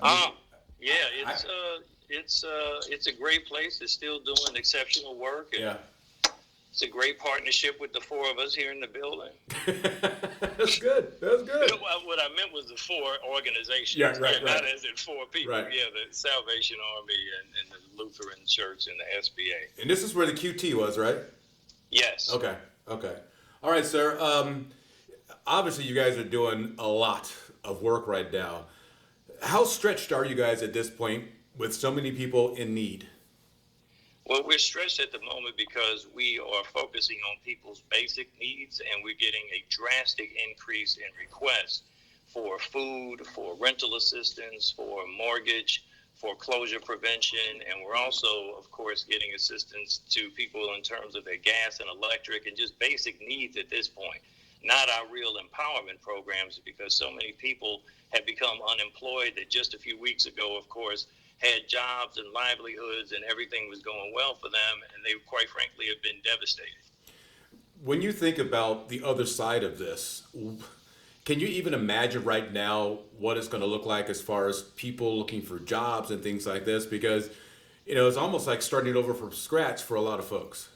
I mean, Yeah, I it's a great place. It's still doing exceptional work, and yeah. it's a great partnership with the four of us here in the building. That's good. That's good. What I meant was the four Yeah, organizations, right, not right, as in four people. right. Yeah, the Salvation Army and the Lutheran Church and the SBA. And this is where the QT was, right? Yes. Okay, okay. All right, sir. Obviously, you guys are doing a lot of work right now. How stretched are you guys at this point with so many people in need? Well, we're stressed at the moment because we are focusing on people's basic needs, and we're getting a drastic increase in requests for food, for rental assistance, for mortgage, foreclosure prevention, and we're also, of course, getting assistance to people in terms of their gas and electric and just basic needs at this point. Not our real empowerment programs, because so many people have become unemployed that just a few weeks ago, of course, had jobs and livelihoods and everything was going well for them, and they quite frankly have been devastated. When you think about the other side of this, can you even imagine right now what it's going to look like as far as people looking for jobs and things like this? Because, it's almost like starting over from scratch for a lot of folks.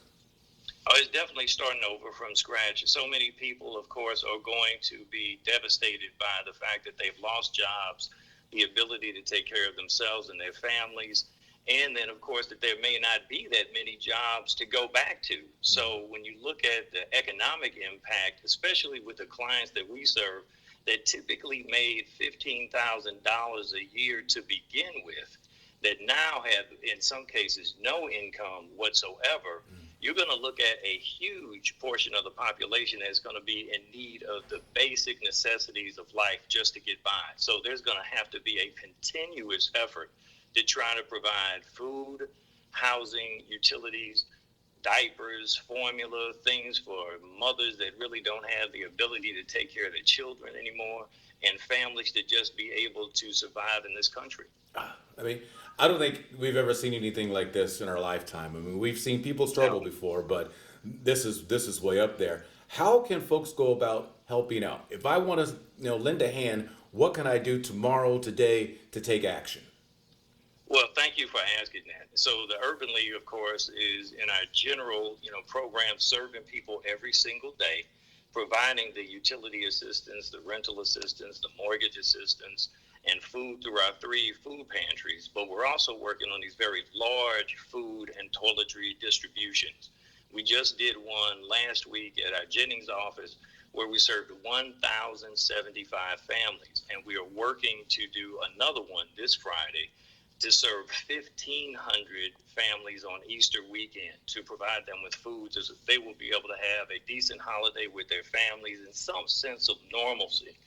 Oh, it's definitely starting over from scratch. So many people, of course, are going to be devastated by the fact that they've lost jobs, the ability to take care of themselves and their families, and then, of course, that there may not be that many jobs to go back to. So when you look at the economic impact, especially with the clients that we serve, that typically made $15,000 a year to begin with, that now have, in some cases, no income whatsoever, you're going to look at a huge portion of the population that's going to be in need of the basic necessities of life just to get by. So there's going to have to be a continuous effort to try to provide food, housing, utilities, diapers, formula, things for mothers that really don't have the ability to take care of their children anymore, and families to just be able to survive in this country. I mean, I don't think we've ever seen anything like this in our lifetime. I mean, we've seen people struggle No. before, but this is way up there. How can folks go about helping out? If I want to, lend a hand, what can I do tomorrow, today to take action? Well, thank you for asking that. So the Urban League, of course, is in our general, program serving people every single day, providing the utility assistance, the rental assistance, the mortgage assistance, and food through our three food pantries. But we're also working on these very large food and toiletry distributions. We just did one last week at our Jennings office where we served 1,075 families, and we are working to do another one this Friday to serve 1,500 families on Easter weekend, to provide them with food so that they will be able to have a decent holiday with their families and some sense of normalcy.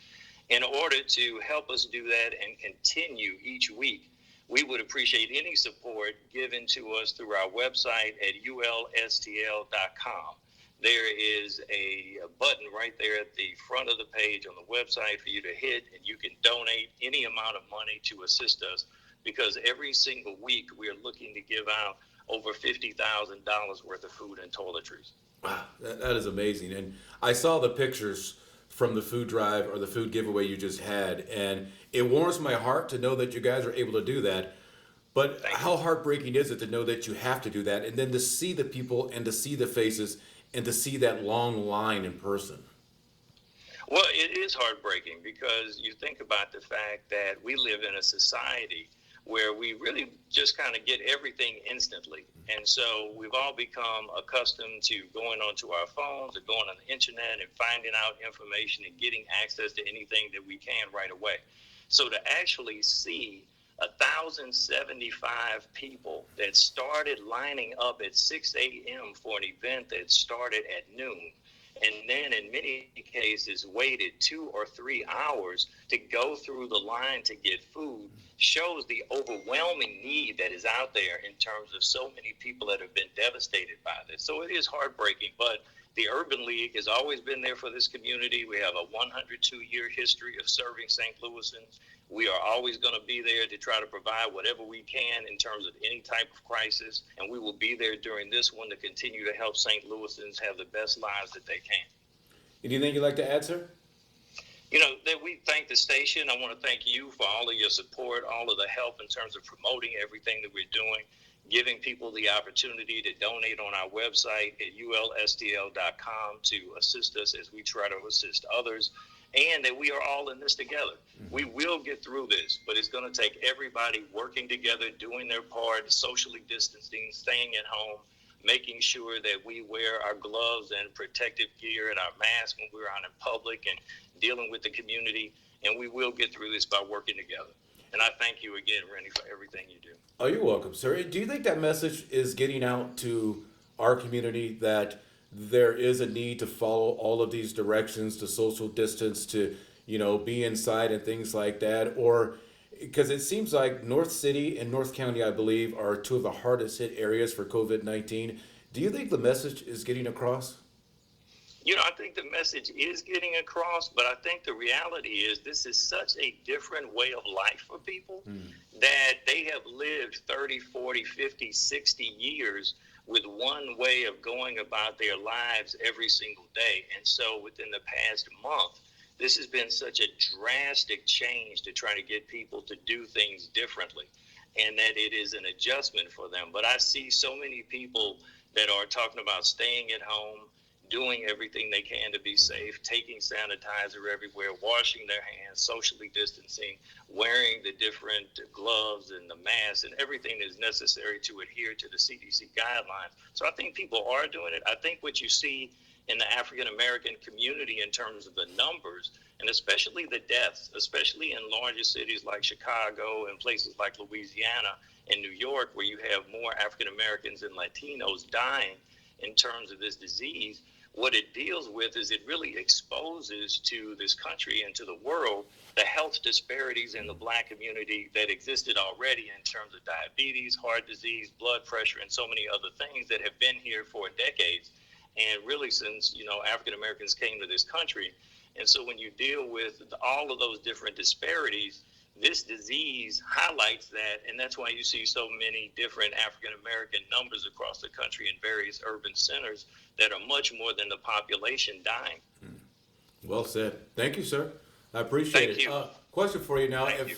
In order to help us do that and continue each week, we would appreciate any support given to us through our website at ulstl.com. There is a button right there at the front of the page on the website for you to hit, and you can donate any amount of money to assist us, because every single week we are looking to give out over $50,000 worth of food and toiletries. Wow, that is amazing. And I saw the pictures from the food drive or the food giveaway you just had, and it warms my heart to know that you guys are able to do that. But Thank you. how heartbreaking is it to know that you have to do that and then to see the people and to see the faces and to see that long line in person? Well, it is heartbreaking because you think about the fact that we live in a society where we really just kind of get everything instantly. And so we've all become accustomed to going onto our phones or going on the internet and finding out information and getting access to anything that we can right away. So to actually see 1,075 people that started lining up at 6 a.m. for an event that started at noon, and then in many cases waited 2 or 3 hours to go through the line to get food, shows the overwhelming need that is out there in terms of so many people that have been devastated by this. So it is heartbreaking, but the Urban League has always been there for this community. We have a 102-year history of serving St. Louisans. We are always going to be there to try to provide whatever we can in terms of any type of crisis, and we will be there during this one to continue to help St. Louisans have the best lives that they can. Anything you'd like to add, sir? That we thank the station. I want to thank you for all of your support, all of the help in terms of promoting everything that we're doing, giving people the opportunity to donate on our website at ulstl.com to assist us as we try to assist others, and that we are all in this together. We will get through this, but it's going to take everybody working together, doing their part, socially distancing, staying at home, making sure that we wear our gloves and protective gear and our masks when we're out in public and dealing with the community. And we will get through this by working together. And I thank you again, Randy, for everything you do. Oh, you're welcome, sir. Do you think that message is getting out to our community that there is a need to follow all of these directions, to social distance, to be inside and things like that? Or because it seems like North City and North County, I believe, are two of the hardest hit areas for COVID-19. Do you think the message is getting across? I think the message is getting across, but I think the reality is this is such a different way of life for people that they have lived 30, 40, 50, 60 years with one way of going about their lives every single day. And so within the past month, this has been such a drastic change to try to get people to do things differently, and that it is an adjustment for them. But I see so many people that are talking about staying at home, doing everything they can to be safe, taking sanitizer everywhere, washing their hands, socially distancing, wearing the different gloves and the masks and everything that is necessary to adhere to the CDC guidelines. So I think people are doing it. I think what you see in the African American community in terms of the numbers, and especially the deaths, especially in larger cities like Chicago and places like Louisiana and New York, where you have more African Americans and Latinos dying in terms of this disease. What it deals with is it really exposes to this country and to the world the health disparities in the Black community that existed already in terms of diabetes, heart disease, blood pressure, and so many other things that have been here for decades, and really since African Americans came to this country. And so when you deal with all of those different disparities, this disease highlights that, and that's why you see so many different African American numbers across the country in various urban centers that are much more than the population dying. Well said. Thank you, sir. I appreciate Thank it. you. Question for you now. Thank If you.